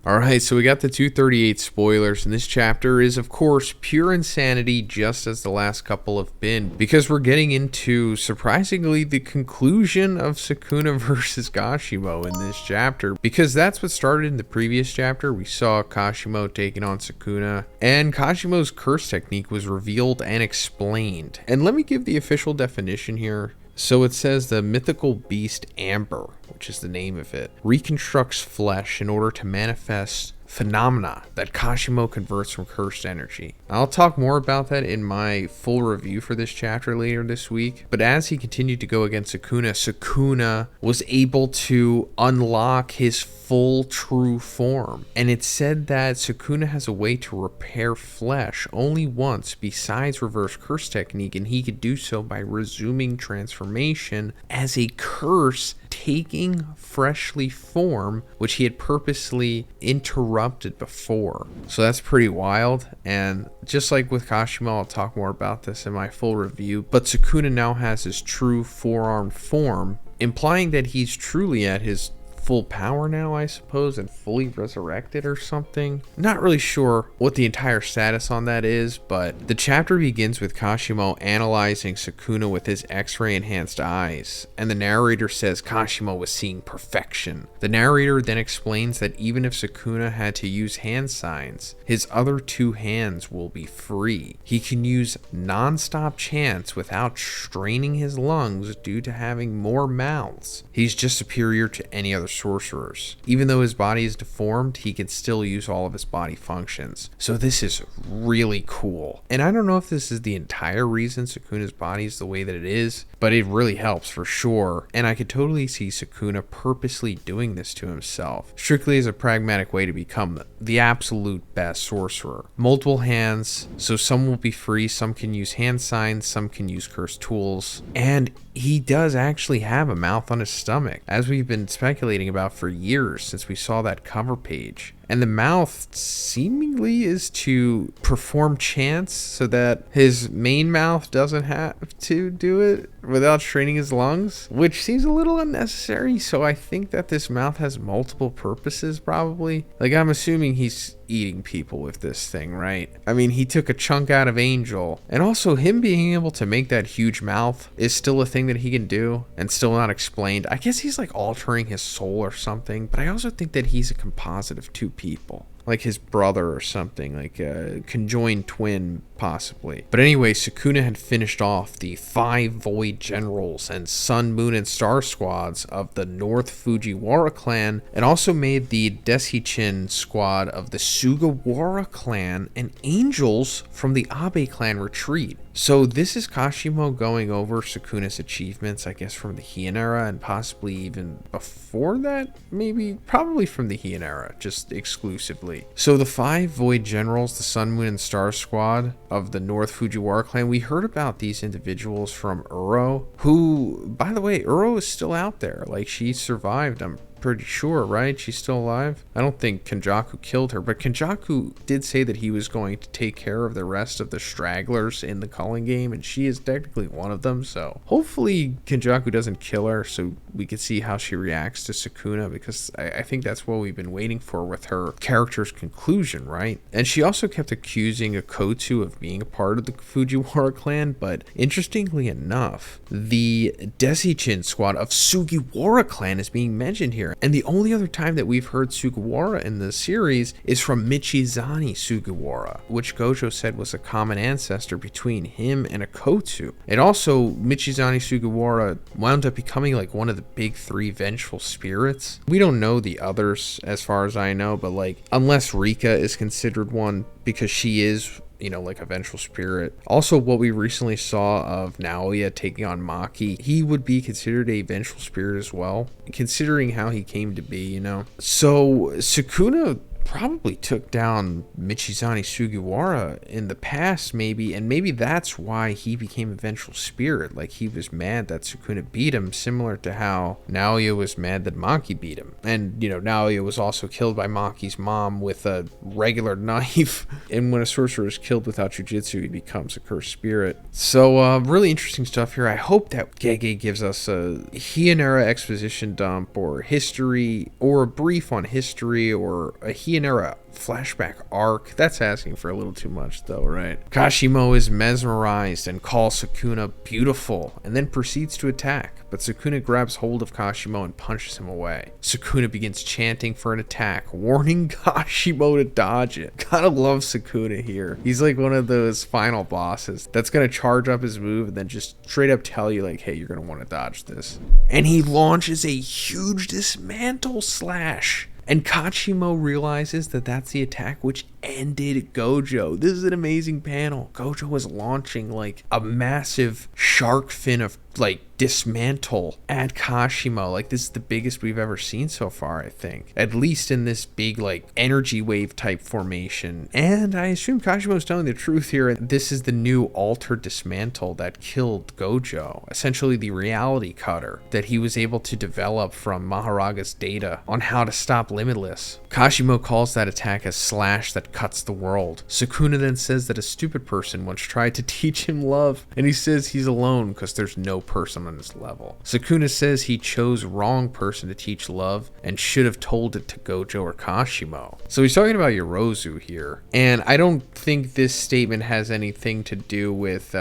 Alright, so we got the 238 spoilers, and this chapter is, of course, pure insanity, just as the last couple have been, because we're getting into, surprisingly, the conclusion of Sukuna versus Kashimo in this chapter, because that's what started in the previous chapter. We saw Kashimo taking on Sukuna, and Kashimo's curse technique was revealed and explained. And let me give the official definition here. So it says the mythical beast Amber, which is the name of it, reconstructs flesh in order to manifest phenomena that Kashimo converts from cursed energy. I'll talk more about that in my full review for this chapter later this week, but as he continued to go against Sukuna, Sukuna was able to unlock his full true form. And it said that Sukuna has a way to repair flesh only once besides reverse curse technique, and he could do so by resuming transformation as a curse taking freshly form, which he had purposely interrupted before. So that's pretty wild. And just like with Kashimo, I'll talk more about this in my full review, but Sukuna now has his true four-armed form, implying that he's truly at his full power now, I suppose, and fully resurrected or something. Not really sure what the entire status on that is, but the chapter begins with Kashimo analyzing Sukuna with his X-ray enhanced eyes, and the narrator says Kashimo was seeing perfection. The narrator then explains that even if Sukuna had to use hand signs, his other two hands will be free. He can use non-stop chants without straining his lungs due to having more mouths. He's just superior to any other sorcerers. Even though his body is deformed, he can still use all of his body functions. So this is really cool. And I don't know if this is the entire reason Sukuna's body is the way that it is, but it really helps for sure. And I could totally see Sukuna purposely doing this to himself, strictly as a pragmatic way to become the absolute best sorcerer. Multiple hands, so some will be free, some can use hand signs, some can use cursed tools, and he does actually have a mouth on his stomach, as we've been speculating about for years since we saw that cover page. And the mouth seemingly is to perform chants so that his main mouth doesn't have to do it without straining his lungs, which seems a little unnecessary. So I think that this mouth has multiple purposes, probably. Like, I'm assuming he's eating people with this thing, right? I mean, he took a chunk out of Angel, and also him being able to make that huge mouth is still a thing that he can do and still not explained. I guess he's like altering his soul or something, but I also think that he's a composite of two people, like his brother or something, like a conjoined twin possibly. But anyway, Sukuna had finished off the 5 Void Generals and Sun, Moon, and Star squads of the North Fujiwara clan, and also made the Desichin squad of the Sugawara clan and Angels from the Abe clan retreat. So this is Kashimo going over Sukuna's achievements, I guess, from the Heian era, and possibly even before that, maybe, probably from the Heian era, just exclusively. So the 5 Void Generals, the Sun, Moon, and Star squad of the North Fujiwara clan, we heard about these individuals from Uro, who, by the way, Uro is still out there. Like, she survived, I'm pretty sure, right? She's still alive. I don't think Kenjaku killed her, but Kenjaku did say that he was going to take care of the rest of the stragglers in the Culling game, and she is technically one of them. So hopefully Kenjaku doesn't kill her, so we can see how she reacts to Sukuna, because I think that's what we've been waiting for with her character's conclusion, right? And she also kept accusing Akotu of being a part of the Fujiwara clan, but interestingly enough, the Desichin squad of Sugiwara clan is being mentioned here. And the only other time that we've heard Sugawara in the series is from Michizane Sugawara, which Gojo said was a common ancestor between him and Akotu. And also, Michizane Sugawara wound up becoming like one of the big 3 vengeful spirits. We don't know the others as far as I know, but like, unless Rika is considered one, because she is, you know, like a vengeful spirit. Also, what we recently saw of Naoya taking on Maki, he would be considered a vengeful spirit as well, considering how he came to be, you know. So Sukuna probably took down Michizane Sugawara in the past, maybe, and maybe that's why he became a vengeful spirit. Like, he was mad that Sukuna beat him, similar to how Naoya was mad that Maki beat him. And, you know, Naoya was also killed by Maki's mom with a regular knife. And when a sorcerer is killed without jujutsu, he becomes a cursed spirit. So, really interesting stuff here. I hope that Gege gives us a Heian era exposition dump, or history, or a brief on history, or a Heian Heian era flashback arc. That's asking for a little too much though, right? Kashimo is mesmerized and calls Sukuna beautiful and then proceeds to attack, but Sukuna grabs hold of Kashimo and punches him away. Sukuna begins chanting for an attack, warning Kashimo to dodge it. Gotta love Sukuna here. He's like one of those final bosses that's gonna charge up his move and then just straight up tell you like, hey, you're gonna want to dodge this. And he launches a huge dismantle slash. And Kashimo realizes that that's the attack which ended Gojo. This is an amazing panel. Gojo was launching like a massive shark fin of like dismantle at Kashimo. Like this is the biggest we've ever seen so far, I think. At least in this big like energy wave type formation. And I assume Kashimo's telling the truth here. This is the new altered dismantle that killed Gojo. Essentially the reality cutter that he was able to develop from Maharaga's data on how to stop Limitless. Kashimo calls that attack a slash that cuts the world. Sukuna then says that a stupid person once tried to teach him love, and he says he's alone because there's no person on his level. Sukuna says he chose wrong person to teach love and should have told it to Gojo or Kashimo. So he's talking about Yorozu here, and I don't think this statement has anything to do with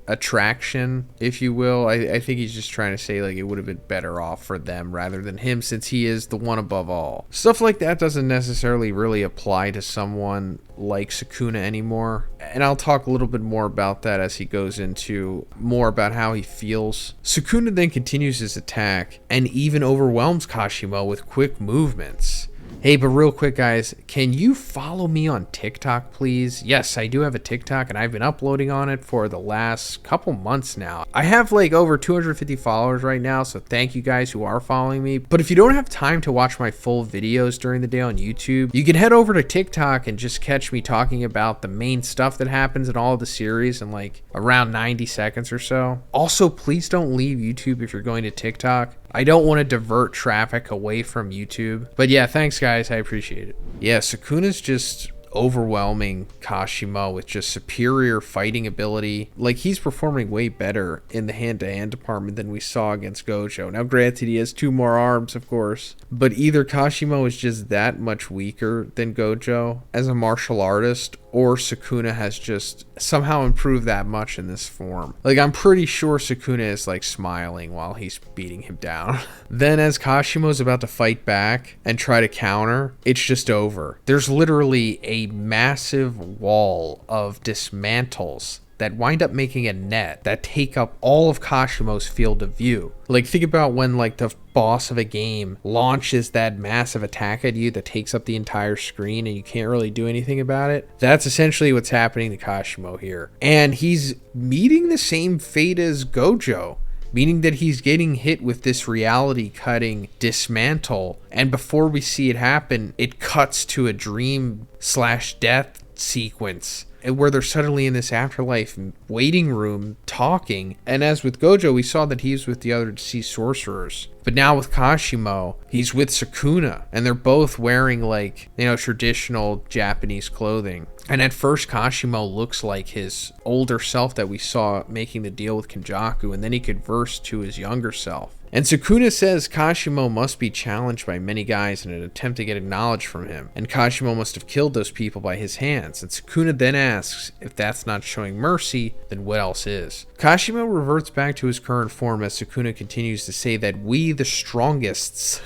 attraction, if you will. I think he's just trying to say like it would have been better off for them rather than him, since he is the one above all. Stuff like that doesn't necessarily really apply to someone like Sukuna anymore, and I'll talk a little bit more about that as he goes into more about how he feels. Sukuna then continues his attack and even overwhelms Kashimo with quick movements. Hey, but real quick, guys, can you follow me on TikTok, please? Yes, I do have a TikTok, and I've been uploading on it for the last couple months now. I have like over 250 followers right now, so thank you guys who are following me. But if you don't have time to watch my full videos during the day on YouTube, you can head over to TikTok and just catch me talking about the main stuff that happens in all of the series in like around 90 seconds or so. Also, please don't leave YouTube if you're going to TikTok. I don't want to divert traffic away from YouTube. But yeah, thanks guys, I appreciate it. Yeah, Sukuna's just overwhelming Kashimo with just superior fighting ability. Like, he's performing way better in the hand-to-hand department than we saw against Gojo. Now granted, he has 2 more arms, of course, but either Kashimo is just that much weaker than Gojo as a martial artist, or Sukuna has just somehow improved that much in this form. Like, I'm pretty sure Sukuna is like smiling while he's beating him down. Then as Kashimo's about to fight back and try to counter, it's just over. There's literally a massive wall of dismantles that wind up making a net that take up all of Kashimo's field of view. Like, think about when like the boss of a game launches that massive attack at you that takes up the entire screen and you can't really do anything about it. That's essentially what's happening to Kashimo here. And he's meeting the same fate as Gojo, meaning that he's getting hit with this reality cutting dismantle, and before we see it happen, it cuts to a dream slash death sequence where they're suddenly in this afterlife waiting room talking. And as with Gojo, we saw that he's with the other deceased sorcerers. But now with Kashimo, he's with Sukuna, and they're both wearing like, you know, traditional Japanese clothing. And at first, Kashimo looks like his older self that we saw making the deal with Kenjaku, and then he conversed to his younger self. And Sukuna says Kashimo must be challenged by many guys in an attempt to get knowledge from him, and Kashimo must have killed those people by his hands. And Sukuna then asks if that's not showing mercy, then what else is? Kashimo reverts back to his current form as Sukuna continues to say that we, the strongests,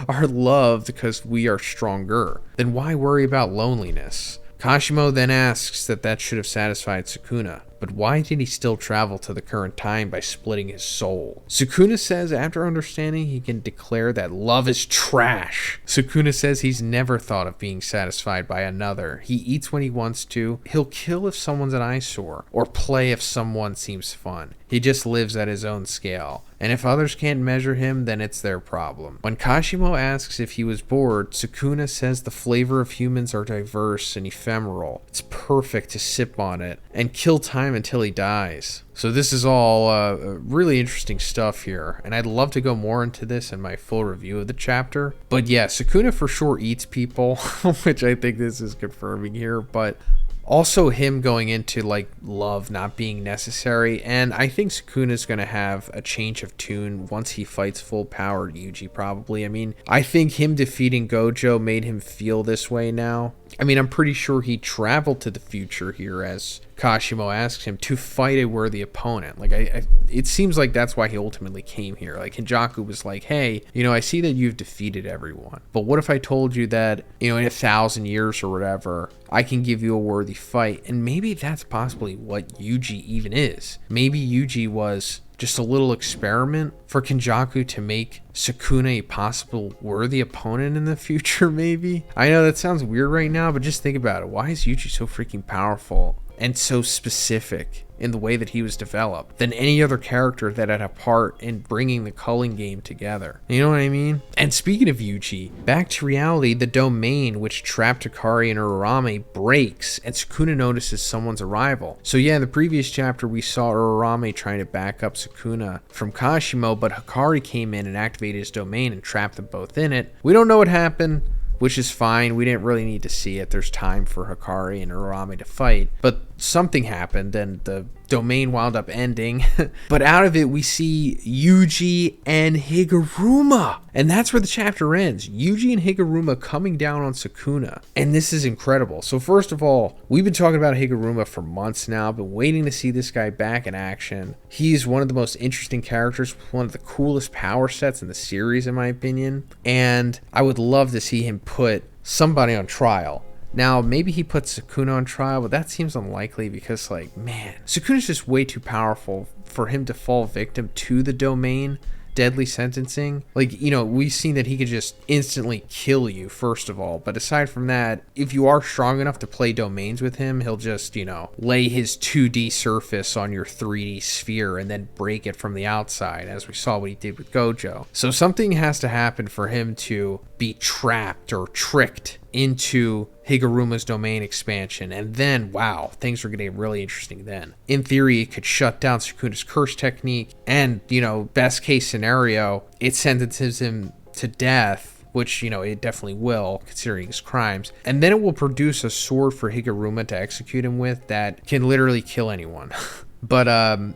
are loved because we are stronger. Then why worry about loneliness? Kashimo then asks that should have satisfied Sukuna, but why did he still travel to the current time by splitting his soul? Sukuna says after understanding, he can declare that love is trash. Sukuna says he's never thought of being satisfied by another. He eats when he wants to, he'll kill if someone's an eyesore, or play if someone seems fun. He just lives at his own scale, and if others can't measure him, then it's their problem. When Kashimo asks if he was bored, Sukuna says the flavor of humans are diverse and ephemeral. It's perfect to sip on it and kill time until he dies. So this is all really interesting stuff here, and I'd love to go more into this in my full review of the chapter. But yeah, Sukuna for sure eats people, which I think this is confirming here, but Also him going into like love not being necessary, and I think Sukuna's going to have a change of tune once he fights full powered Yuji probably. I mean, I think him defeating Gojo made him feel this way now. I mean, I'm pretty sure he traveled to the future here, as Kashimo asks him, to fight a worthy opponent. Like, it seems like that's why he ultimately came here. Like, Kenjaku was like, hey, you know, I see that you've defeated everyone, but what if I told you that, you know, in 1,000 years or whatever, I can give you a worthy fight? And maybe that's possibly what Yuji even is. Maybe Yuji was just a little experiment for Kenjaku to make Sukuna a possible worthy opponent in the future, maybe? I know that sounds weird right now, but just think about it. Why is Yuji so freaking powerful and so specific in the way that he was developed than any other character that had a part in bringing the culling game together? You know what I mean? And speaking of Yuji, back to reality, the domain which trapped Hikari and Urarame breaks, and Sukuna notices someone's arrival. So yeah, in the previous chapter, we saw Urarame trying to back up Sukuna from Kashimo, but Hikari came in and activated his domain and trapped them both in it. We don't know what happened, which is fine. We didn't really need to see it. There's time for Hikari and Urarame to fight, but something happened and the domain wound up ending. But out of it, we see Yuji and Higuruma, and that's where the chapter ends. Yuji and Higuruma coming down on Sukuna, and this is incredible. So first of all, we've been talking about Higuruma for months now, been waiting to see this guy back in action. He's one of the most interesting characters, one of the coolest power sets in the series in my opinion, and I would love to see him put somebody on trial. Now, maybe he puts Sukuna on trial, but that seems unlikely because, like, man, Sukuna's just way too powerful for him to fall victim to the domain deadly sentencing. Like, you know, we've seen that he could just instantly kill you, first of all. But aside from that, if you are strong enough to play domains with him, he'll just, you know, lay his 2D surface on your 3D sphere and then break it from the outside, as we saw what he did with Gojo. So something has to happen for him to be trapped or tricked into Higuruma's domain expansion, and then, wow, things are getting really interesting then. In theory, it could shut down Sukuna's curse technique, and, you know, best case scenario, it sentences him to death, which, you know, it definitely will, considering his crimes, and then it will produce a sword for Higuruma to execute him with that can literally kill anyone. But,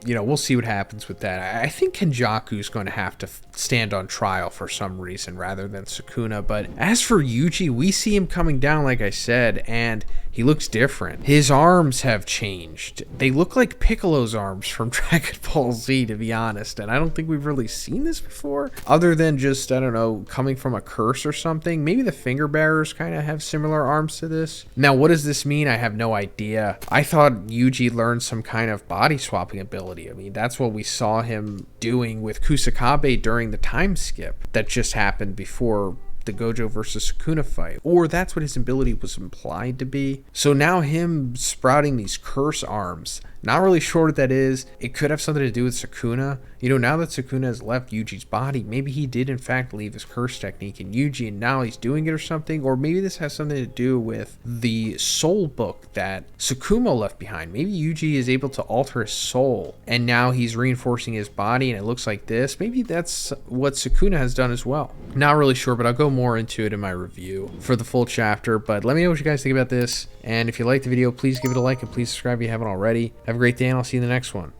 you know, we'll see what happens with that. I think Kenjaku's going to have to stand on trial for some reason rather than Sukuna. But as for Yuji, we see him coming down, like I said, and he looks different. His arms have changed. They look like Piccolo's arms from Dragon Ball Z, to be honest. And I don't think we've really seen this before, other than just, I don't know, coming from a curse or something. Maybe the finger bearers kind of have similar arms to this. Now, what does this mean? I have no idea. I thought Yuji learned some kind of body swapping ability. I mean, that's what we saw him doing with Kusakabe during the time skip that just happened before the Gojo versus Sukuna fight, or that's what his ability was implied to be. So now him sprouting these curse arms, not really sure what that is. It could have something to do with Sukuna. You know, now that Sukuna has left Yuji's body, maybe he did in fact leave his curse technique in Yuji and now he's doing it or something. Or maybe this has something to do with the soul book that Sukuna left behind. Maybe Yuji is able to alter his soul and now he's reinforcing his body and it looks like this. Maybe that's what Sukuna has done as well. Not really sure, but I'll go more into it in my review for the full chapter. But let me know what you guys think about this. And if you liked the video, please give it a like and please subscribe if you haven't already. Have a great day and I'll see you in the next one.